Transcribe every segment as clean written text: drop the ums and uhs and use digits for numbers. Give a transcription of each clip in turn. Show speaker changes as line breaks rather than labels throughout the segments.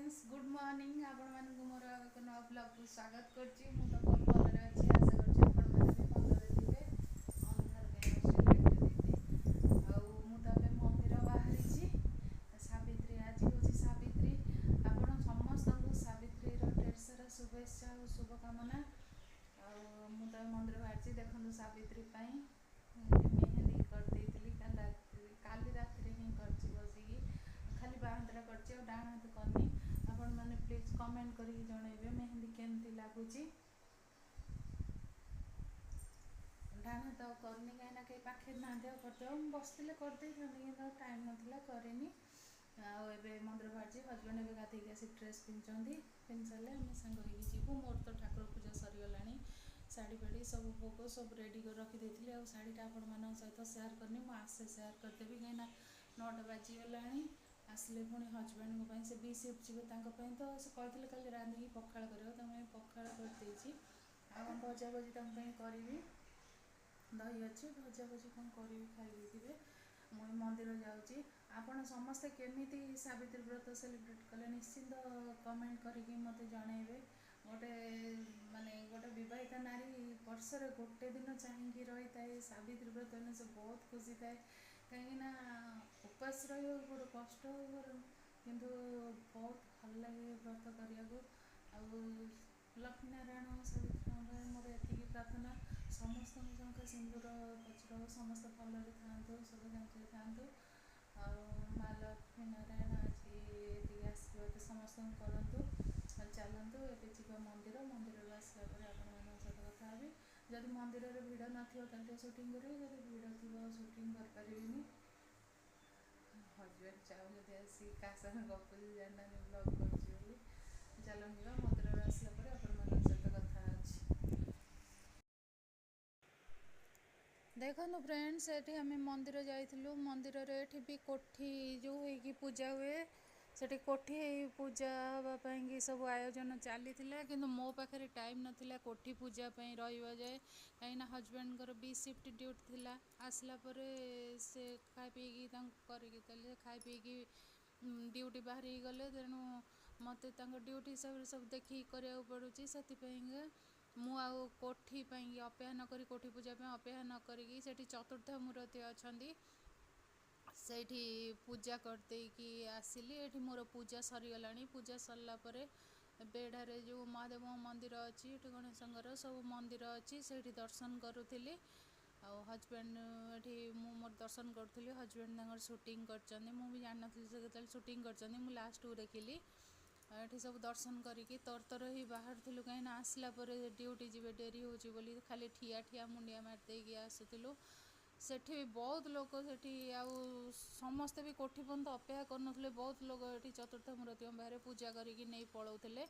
Friends good morning आपण मानक मोर एक नवा ब्लॉग को स्वागत करची मु तो बहुत भल रे अछि आशा करची आपण माने भी भल रे थिबे अंधार के बसिले आ मु तो बे मंदिर बाहरी छी सावित्री आज होची सावित्री आपण समस्त को सावित्री रो ढेर सारा शुभेच्छा और शुभकामना आ मु तो मंदिर बाहर छी देखंतु सावित्री पई मेहंदी कर देइतली काली रात रे ही करची बसिकी खाली बांधरा करची और डाण हाथ करनी आपण माने प्लीज कमेंट करी जणैबे मेहंदी केमती लागुची डाण हाथ करनी काइना के पाखे नांदे करते बसतिले करते किंतु टाइम नथिला करेनी आ एबे मंदिर बाहरची हजबैंड एबे गाधी के ड्रेस पिन साले हम संग होई जीवु मोर तो ठाकुर पूजा सरी गलानी साड़ी फाड़ी सब भोग सब रेडी कर रखी देथिली आ साड़ीटा आपण मान सहित शेयर करनी मु आसे शेयर करदेबी कहीं 9टा बाजी गलानी आसले पुणी हजबैंड को से बी शिफ्ट जी तो से कहते कल रांधिकी पखाड़ कर पखाड़ करदे आ भजा भजी करी दही अच्छी भजा भजी कौन करी खाई मुझे मंदिर जाऊँगी आपण समस्ते केमिति सावित्री व्रत सेलिब्रेट कले निश्चिंत कमेंट करके मत जनइबे गोटे माने गोटे बहिता नारी वर्षर गोटे दिन चाहिए रही थाए सावित्री व्रत से बहुत खुशी थाए कहीं उपास रही बड़ कष्ट किंतु बहुत भल लगे व्रत करने को लक्ष्मी नारायण सावित्री मोर एति प्रार्थना समस्त सिंदूर वज्र समस्त भलरे था सब जांच था माँ लक्ष्मी नारायण आज आशीर्वाद समस्त करूँ चलतु ए जी मंदिर मंदिर आसला आपण सहित कथा भी जदि मंदिर में भिड़ न शूटिंग करी जब भिड़ थी शूटिंग कर हजबैंड चाहूँ आसी क्या साथ गपुरी जाना ब्लॉग कर चल मंदिर आसला सहित कथा अच्छी देखो फ्रेंड्स ये आम मंदिर जाइलु मंदिर ये भी कोठी जो होगी पूजा हुए से कोठी पूजा हाँपाई सब आयोजन चली कि मो पाखे टाइम नाला कोठी पूजा रहा जाए कहीं हजबैंड बी शिफ्ट ड्यूटी थी आसला से खाई पी कर खाई पी ड्यूटी बाहर गले तेणु मत ड्यूटी हिसाब से सब देखिए कराया पड़ूँ से मु आउ कोठी अपेक्षा नक कोठी पूजा अपेक्षा न करी चतुर्थ मूर्ति अच्छा से पूजा करदेकी आसिली ये मोर पूजा सरीगला पूजा सरला बेढ़ारे जो महादेव मंदिर अच्छी गणेश सब मंदिर अच्छी से दर्शन करूली हजबैंड ये मोर दर्शन करी हजबैंड शूटिंग कर भी जान नी शूटिंग कर लास्ट को देखिली ये सब दर्शन करके तर तर ही बाहर थी कहीं आसला ड्यूटी जी डेरी हो खाली ठिया ठिया मुंडिया मारदेकी आसुलु सेठी भी बहुत लोग सेठी समस्ते भी कोठी पर्यंत अपेक्षा कर बहुत लोग ये चतुर्थ मूर्ति बाहर पूजा करके नहीं पलाऊले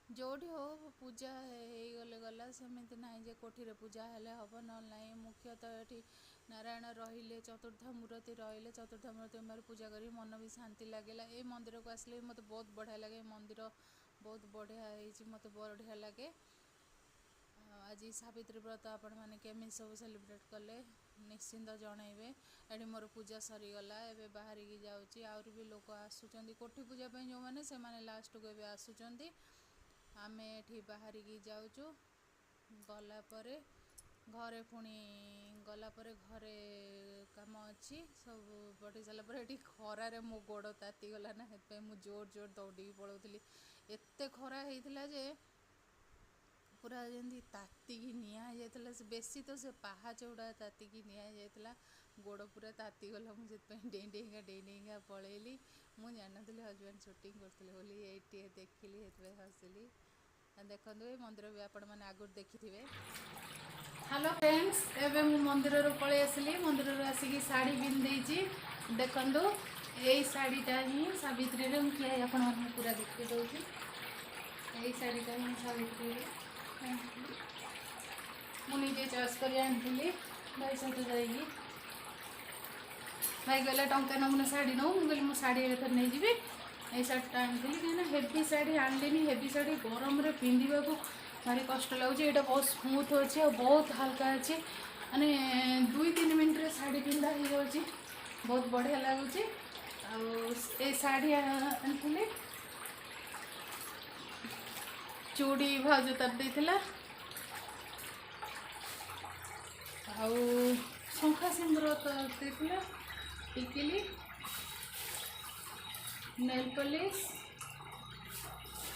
जोटी हो पूजा हो गला सेमती ना जे कोठी पूजा हेले हम ना मुख्यतः ये नारायण रहिले चतुर्थ मूर्ति रहिले चतुर्थ मूर्ति बाहर पूजा करी मन भी शांति लगे ये मंदिर को आसले मत बहुत बढ़िया लगे मंदिर बहुत बढ़िया मत बढ़िया लगे आज सावित्री व्रत आपण मैंने केमी सब सेलिब्रेट कले निश्चिंत जनइबे ये मोर पूजा सरीगला एवं बाहर की जाऊँगी आहरी भी लोग आसुँच कोठी पूजा जो मैंने से लास्ट को आसुँच आम ये बाहर की जाऊँ गलापर घरे पुणी गलापर घरे काम अच्छी सब बढ़ी सारापर ये खरारे मो गोड़ तातीगला ना मुझे जोर जोर दौड़ी पलाऊली एत खरा होता जे पूरा जमी तातिकी निआ से बेसी तो से पहाच गुड़ा तातिकी निआ गोड़ पूरा तातीगला मुझे डेई डेईका पलैली मुझे जान नी हजबैंड शूटिंग करते ये देखिली हसिली देखो ये मंदिर भी आपण मैंने आगुरी देखिथे। हेलो फ्रेंड्स एवं मु मंदिर पलि आसली मंदिर आसिकी शाढ़ी पिंधि देखु यही शाढ़ीटा ही सावित्री किए आपण पूरा देखी दूसरी यही शाढ़ीटा ही सावित्री मुझे चॉइस कर आनी भाई सहित जाइए भाई कहला टंका नमुना शाढ़ी नौ मुझे मो शाढ़ी एथर नहीं जी ये शाढ़ीटा आनी कहीं हेवी शाढ़ी आनली हेवी शाढ़ी गरम पिंधा को भारी कष्ट लगुच ये बहुत स्मूथ अच्छे और बहुत हल्का अच्छे माने 2-3 मिनट शाढ़ी पिंधा हो जाऊँगी बहुत बढ़िया लगुच ए शाढ़ी आनी चूड़ी भाज तर देला शंखा सिंदूर तो देला टिकिली नेल पॉलिश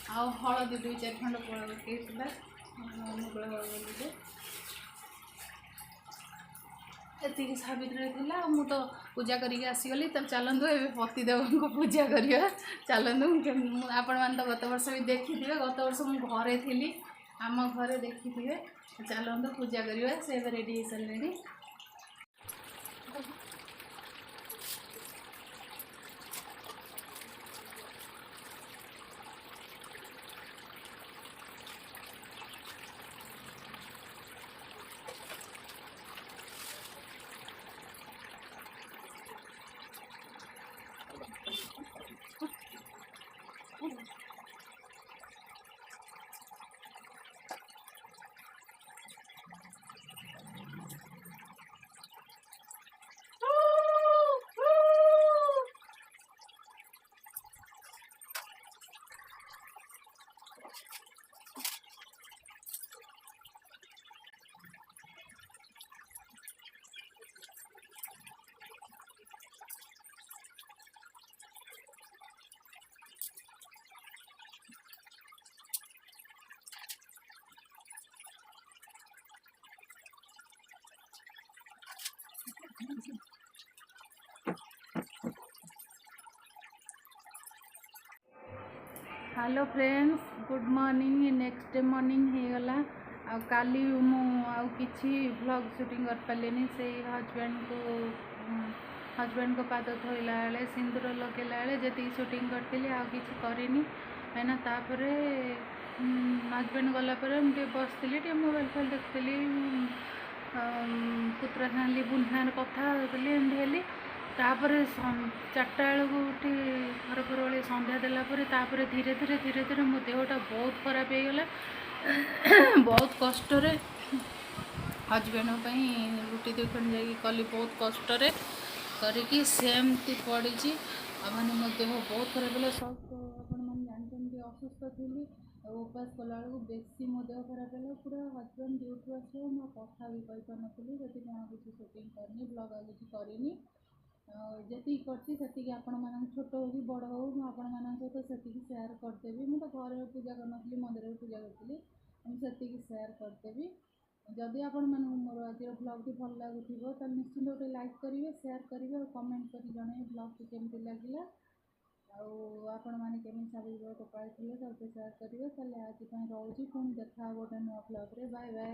हलदी 2-4 खंड पकईला अनुकूल बोली एति सावित्री थी मु तो पूजा करके आसीगली तब चलतु ए पतिदेव को पूजा करवा चलतु आपण मैंने तो गत वर्ष भी देखी थे गत वर्ष मु घरे थी आम घरे देखी थे चलतु पूजा करवा से रेडी हो सारे hello friends good morning next day morning हो गला काली मुझे व्लॉग शूटिंग कर पारे से हजबैंड को पाद धोला बेले सिंदूर लगेला बेले जी शूटिंग करी करनी कहीं तापर हजबैंड गलापर मुझे बसती मोबाइल फोन देखी पुत्रा सारे बुन सागर कथा होली तापर 4टा बेलू उठी घर घर वाले संध्या देलापर धीरे धीरे मो देहटा बहुत खराब हो गला बहुत कष्ट हजबैंड रुटी 2 खंड जा कली बहुत कष्ट करके सेमती पड़ी मैंने मो देह बहुत खराब है सब आपने जानते असुस्थ थी उपास कला बेसी मो देह खराब है पूरा हजबैंड ड्यूटी आस मैं कथा भी कही नी से किसी शूटिंग करनी ब्लॉग आ किसी करनी जी करती आपण मान छोट हो कि बड़ हो सहित से सेयार करदेवी मुझे तो घर पूजा कर मंदिर में पूजा करी मुझे सेयार करदेवी जदि आपण मोर आज ब्लॉग टी भल लगुव तो निश्चिंत गोटे लाइक करेंगे सेयार करेंगे और कमेंट कर जन ब्लॉग टी केमती लगे आपण मैंने केमी सावित्री को पाई सेयार करेंगे आज रोचे पुणी देखा गोटे नुआ ब्लॉग रे बाय बाय।